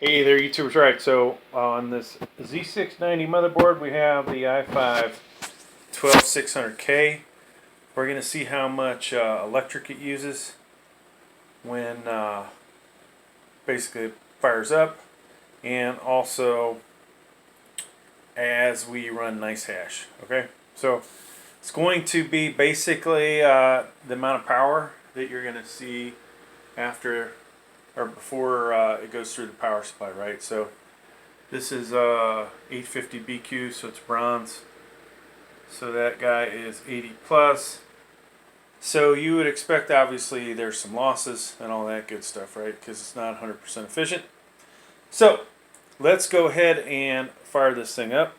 Hey there, YouTubers. Right, so on this Z690 motherboard, we have the i5-12600k. We're going to see how much electric it uses when basically it fires up, and also as we run NiceHash. Okay, so it's going to be basically the amount of power that you're going to see after or before it goes through the power supply, right? So this is 850 BQ, so it's bronze. So that guy is 80 plus. So you would expect, obviously, there's some losses and all that good stuff, right? Because it's not 100% efficient. So let's go ahead and fire this thing up.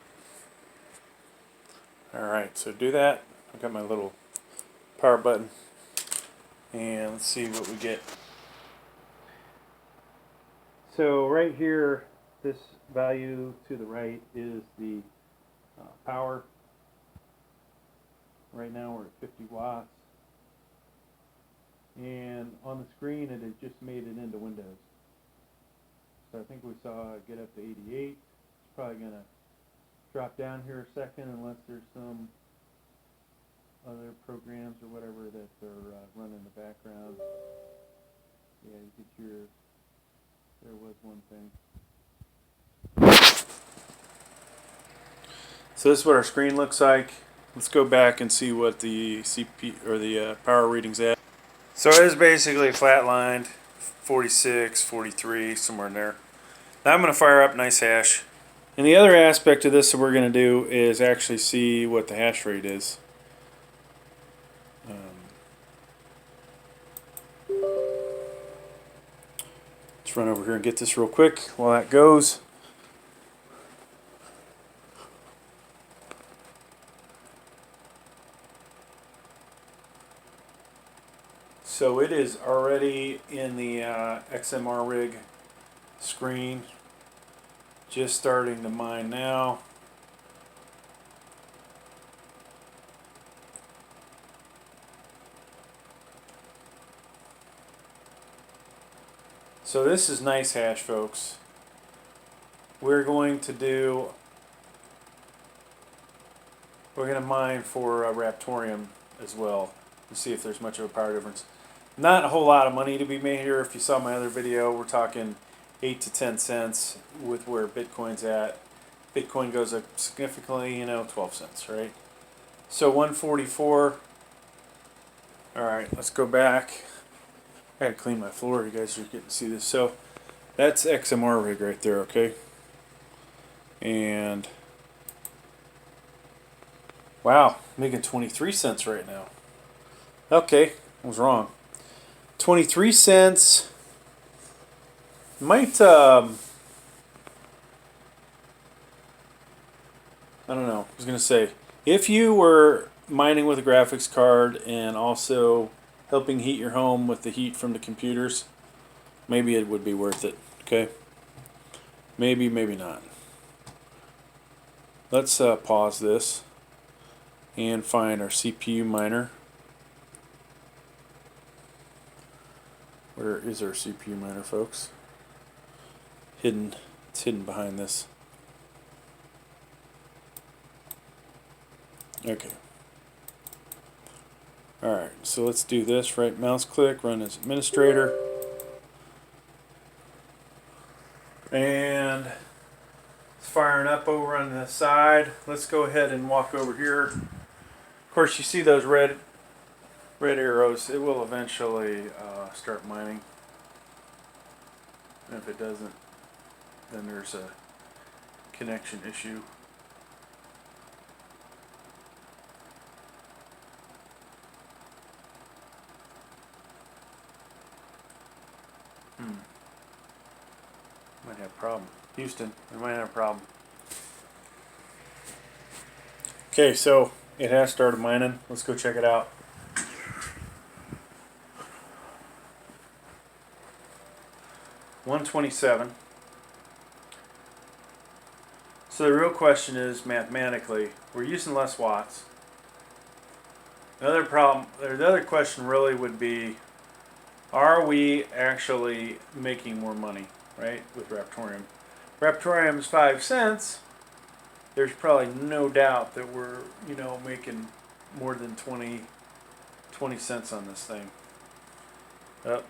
Alright, so do that. I've got my little power button. And let's see what we get. So right here, this value to the right is the power. Right now we're at 50 watts. And on the screen it had just made it into Windows. So I think we saw it get up to 88. It's probably going to drop down here a second unless there's some other programs or whatever that are running in the background. Yeah, you get your... There was one thing. So this is what our screen looks like. Let's go back and see what the CPU or the power reading's at. So it is basically flatlined, 46, 43, somewhere in there. Now I'm going to fire up NiceHash. And the other aspect of this that we're going to do is actually see what the hash rate is. Let's run over here and get this real quick while that goes. So it is already in the XMR rig screen, just starting to mine now. So this is NiceHash, folks. We're going to mine for Raptorium as well to see if there's much of a power difference. Not a whole lot of money to be made here. If you saw my other video, we're talking 8 to 10 cents with where Bitcoin's at. Bitcoin goes up significantly, 12 cents, right? So 144. Alright, let's go back. I gotta clean my floor, you guys are getting to see this. So that's XMR rig right there, okay? And wow, making 23 cents right now. Okay, I was wrong. 23 cents might I don't know. I was gonna say, if you were mining with a graphics card and also helping heat your home with the heat from the computers, maybe it would be worth it. Okay, maybe not. Let's pause this and find our CPU miner. Where is our CPU miner, folks? Hidden. It's hidden behind this. Okay. Alright, so let's do this. Right mouse click, run as administrator. And it's firing up over on the side. Let's go ahead and walk over here. Of course, you see those red arrows. It will eventually start mining. And if it doesn't, then there's a connection issue. Might have a problem. Houston, we might have a problem. Okay, so it has started mining. Let's go check it out. $127. So the real question is, mathematically, we're using less watts. The other question really would be, are we actually making more money? right, with Raptorium. Raptorium's 5 cents. There's probably no doubt that we're, you know, making more than 20 cents on this thing. Up,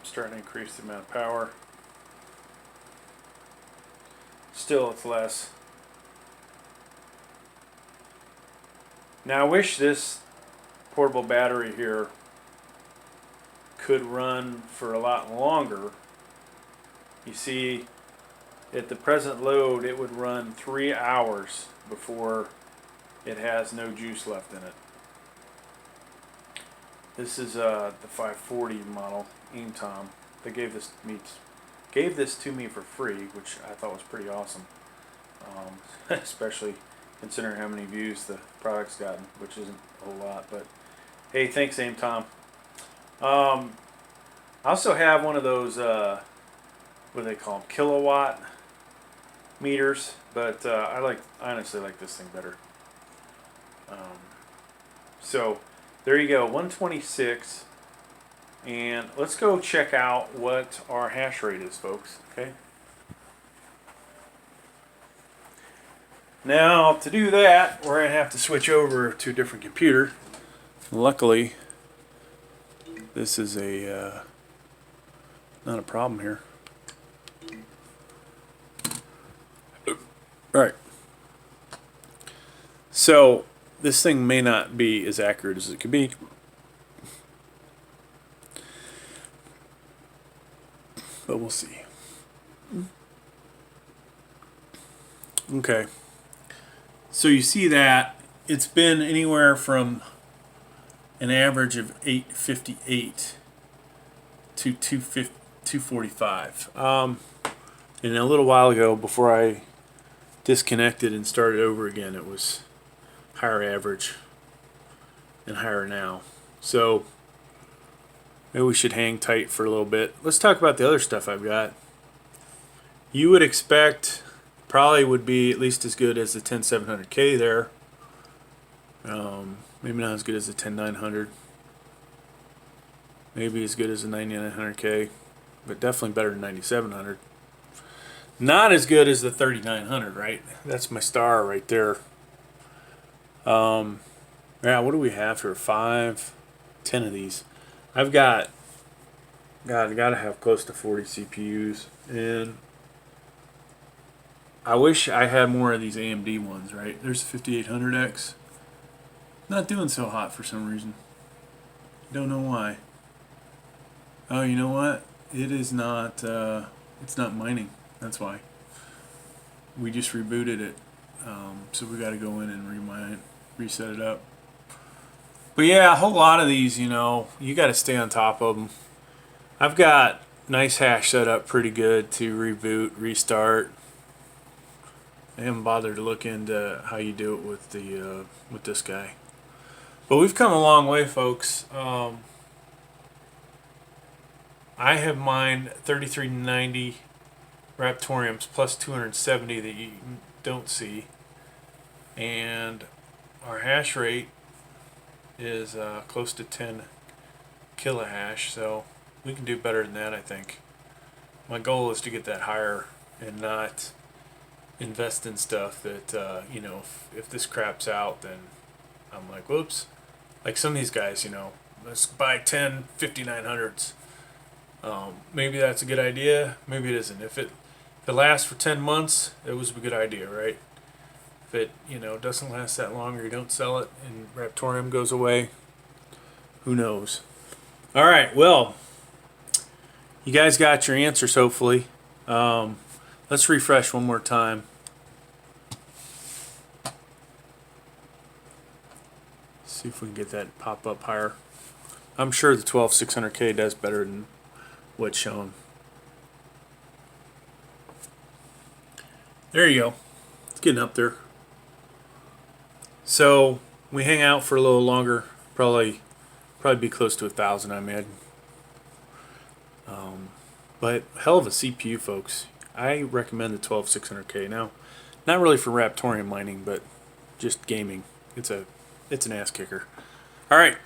starting to increase the amount of power. Still, it's less. Now, I wish this portable battery here could run for a lot longer. You see, at the present load, it would run 3 hours before it has no juice left in it. This is the 540 model Aim Tom. They gave this to me for free, which I thought was pretty awesome. Especially considering how many views the product's gotten, which isn't a whole lot. But hey, thanks Aim Tom. I also have one of those what do they call them, kilowatt meters, but I honestly like this thing better. So there you go, 126, and let's go check out what our hash rate is, folks. Okay. Now to do that, we're gonna have to switch over to a different computer. Luckily, this is a not a problem here. Right. So this thing may not be as accurate as it could be. But we'll see. Okay. So you see that it's been anywhere from an average of 858 to 245. And a little while ago, before I disconnected and started over again, it was higher average and higher now. So maybe we should hang tight for a little bit. Let's talk about the other stuff I've got. You would expect probably would be at least as good as the 10700k there. Maybe not as good as the 10900. Maybe as good as the 9900k, but definitely better than 9700. Not as good as the 3900, right? That's my star right there. Yeah, what do we have here? 5, 10 of these. I've got gotta have close to 40 CPUs, and I wish I had more of these AMD ones, right? There's a 5800X. Not doing so hot for some reason. Don't know why. Oh, you know what? It is not, it's not mining. That's why. We just rebooted it. So we got to go in and reset it up. But yeah, a whole lot of these, you know, you got to stay on top of them. I've got nice hash set up pretty good to reboot, restart. I haven't bothered to look into how you do it with this guy. But we've come a long way, folks. I have mined 3390 Raptoriums plus 270 that you don't see, and our hash rate is close to 10 kilohash, so we can do better than that, I think. My goal is to get that higher and not invest in stuff that you know, if this craps out, then I'm like, whoops. Like some of these guys, you know, let's buy 10 5900s. Maybe that's a good idea, maybe it isn't. If it lasts for 10 months, it was a good idea, right? If it, you know, doesn't last that long, or you don't sell it and Raptorium goes away, who knows? All right, well, you guys got your answers, hopefully. Let's refresh one more time. See if we can get that pop up higher. I'm sure the 12600k does better than what's shown. There you go. It's getting up there. So we hang out for a little longer. Probably be close to 1,000, I imagine. But hell of a CPU, folks. I recommend the 12600k. Now, not really for Raptorium mining, but just gaming. It's an ass kicker. All right.